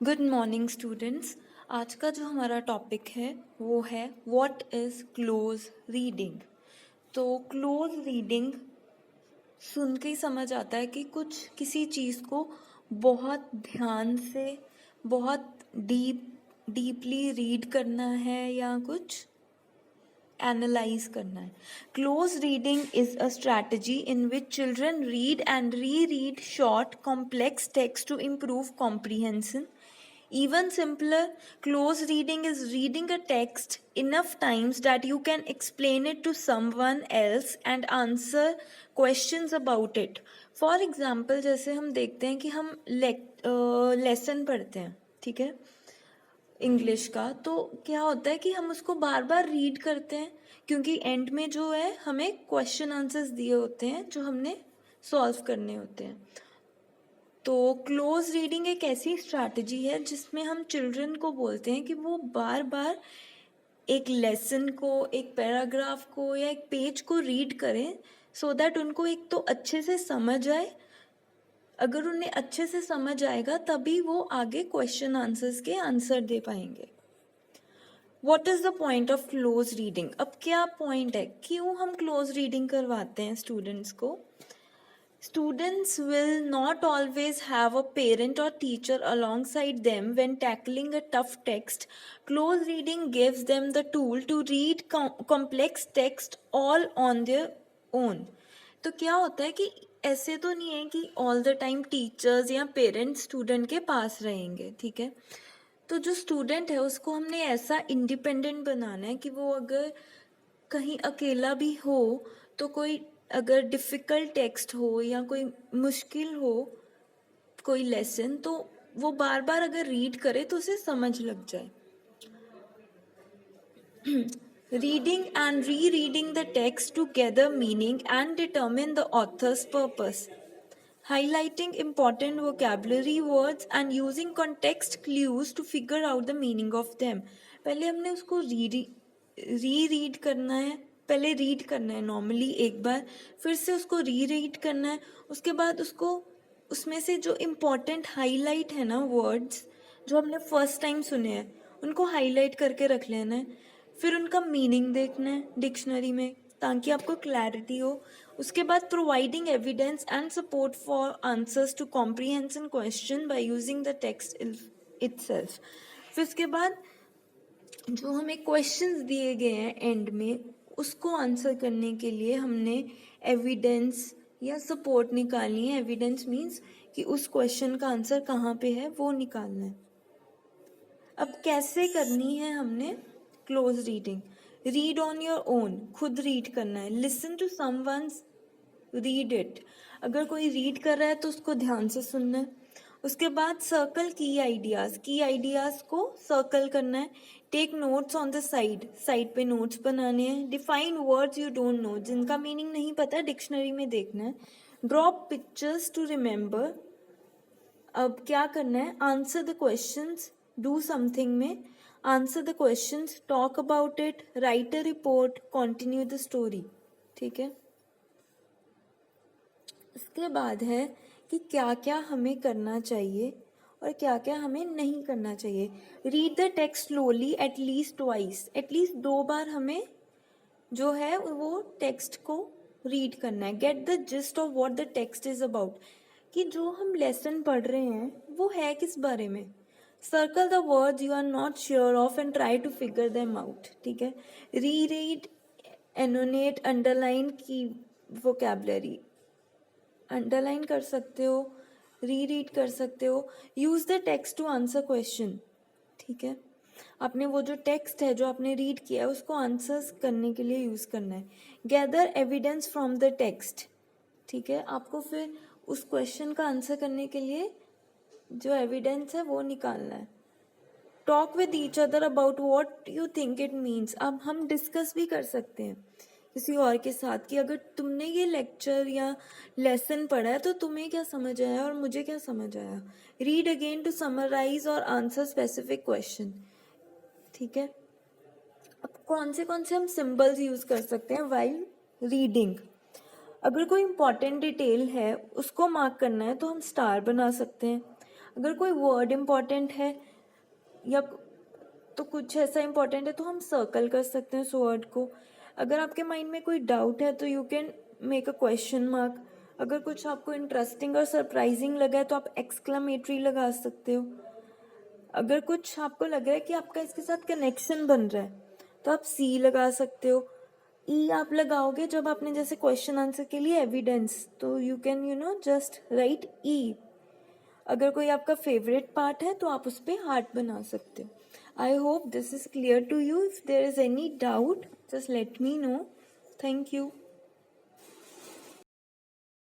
Good morning students. आज का जो हमारा टॉपिक है वो है व्हाट इज़ क्लोज रीडिंग। तो क्लोज रीडिंग सुन के ही समझ आता है कि कुछ किसी चीज़ को बहुत ध्यान से बहुत डीपली रीड करना है या कुछ एनालाइज करना है। Close reading is a strategy in which children read and reread short complex text to improve comprehension. Even simpler, close reading is reading a text enough times that you can explain it to someone else and answer questions about it. For example, जैसे हम देखते हैं कि हम lesson पढ़ते हैं, ठीक है, इंग्लिश का, तो क्या होता है कि हम उसको बार बार रीड करते हैं क्योंकि एंड में जो है हमें क्वेश्चन आंसर्स दिए होते हैं जो हमने सॉल्व करने होते हैं. तो क्लोज रीडिंग एक ऐसी स्ट्रैटेजी है जिसमें हम चिल्ड्रन को बोलते हैं कि वो बार बार एक लेसन को, एक पैराग्राफ को या एक पेज को रीड करें सो दैट उनको एक तो अच्छे से समझ आए. अगर उन्हें अच्छे से समझ आएगा तभी वो आगे क्वेश्चन आंसर्स के आंसर दे पाएंगे. What is the point of close reading? अब क्या पॉइंट है, क्यों हम क्लोज रीडिंग करवाते हैं स्टूडेंट्स को? Students will not always have a parent or teacher alongside them when tackling a tough text. Close reading gives them the tool to read complex text all on their own. तो क्या होता है कि ऐसे तो नहीं है कि ऑल द टाइम टीचर्स या पेरेंट्स स्टूडेंट के पास रहेंगे, ठीक है. तो जो स्टूडेंट है उसको हमने ऐसा इंडिपेंडेंट बनाना है कि वो अगर कहीं अकेला भी हो तो कोई अगर डिफ़िकल्ट टेक्स्ट हो या कोई मुश्किल हो कोई लेसन, तो वो बार बार अगर रीड करे तो उसे समझ लग जाए. Reading and rereading the text to gather meaning and determine the author's purpose. Highlighting important vocabulary words and using context clues to figure out the meaning of them. पहले हमने उसको रीड करना है, पहले रीड करना है normally एक बार, फिर से उसको रीड करना है, उसके बाद उसको उसमें से जो इम्पोर्टेंट हाईलाइट है ना वर्ड्स जो हमने फर्स्ट टाइम सुने हैं उनको हाईलाइट करके रख लेना है. फिर उनका मीनिंग देखना है डिक्शनरी में ताकि आपको क्लैरिटी हो. उसके बाद providing evidence and support for answers to comprehension question by using the text itself. फिर उसके बाद जो हमें क्वेश्चंस दिए गए हैं एंड में उसको आंसर करने के लिए हमने एविडेंस या सपोर्ट निकालनी है. एविडेंस मीन्स कि उस क्वेश्चन का आंसर कहाँ पे है वो निकालना है. अब कैसे करनी है हमने close reading? Read on your own, खुद रीड करना है. Listen to someone's read it. अगर कोई रीड कर रहा है तो उसको ध्यान से सुनना है. उसके बाद सर्कल की आइडियाज़ को सर्कल करना है. Take notes on the side पे नोट्स बनाने हैं. Define words you don't know, जिनका मीनिंग नहीं पता डिक्शनरी में देखना है. Draw pictures to remember. अब क्या करना है? Answer the questions, do something में answer the questions, talk about it, write a report, continue the story. ठीक है. इसके बाद है कि क्या क्या हमें करना चाहिए और क्या क्या हमें नहीं करना चाहिए. Read the text slowly at least twice. At least 2 बार हमें जो है वो टेक्स्ट को रीड करना है. Get the gist of what the text is about, कि जो हम लेसन पढ़ रहे हैं वो है किस बारे में. Circle the words you are not sure of and try to figure them out. ठीक है. री रीड, एनोनेट, अंडरलाइन की वोकैबुलरी अंडरलाइन कर सकते हो, री रीड कर सकते हो. Use the text to answer question. ठीक है. आपने वो जो टेक्स्ट है जो आपने रीड किया है उसको आंसर्स करने के लिए यूज़ करना है. Gather evidence from the text. ठीक है. आपको फिर उस क्वेश्चन का आंसर करने के लिए जो एविडेंस है वो निकालना है. Talk with each other about what you think it means. अब हम डिस्कस भी कर सकते हैं किसी और के साथ कि अगर तुमने ये लेक्चर या लेसन पढ़ा है तो तुम्हें क्या समझ आया और मुझे क्या समझ आया. रीड अगेन टू समराइज और आंसर स्पेसिफिक क्वेश्चन. ठीक है. अब कौन से हम सिंबल्स यूज कर सकते हैं वाइल रीडिंग? अगर कोई इंपॉर्टेंट डिटेल है उसको मार्क करना है तो हम स्टार बना सकते हैं. अगर कोई वर्ड इम्पॉर्टेंट है या तो कुछ ऐसा इम्पॉर्टेंट है तो हम सर्कल कर सकते हैं उस वर्ड को. अगर आपके माइंड में कोई डाउट है तो you can make a question mark. अगर कुछ आपको इंटरेस्टिंग और सरप्राइजिंग लगा है तो आप एक्सक्लेमेटरी लगा सकते हो. अगर कुछ आपको लग रहा है कि आपका इसके साथ कनेक्शन बन रहा है तो आप सी लगा सकते हो. ई आप लगाओगे जब आपने जैसे क्वेश्चन आंसर के लिए एविडेंस, तो यू कैन जस्ट राइट ई. अगर कोई आपका फेवरेट पार्ट है तो आप उस पर हार्ट बना सकते हो. I hope this is clear to you. If there is any doubt just let me know. Thank you.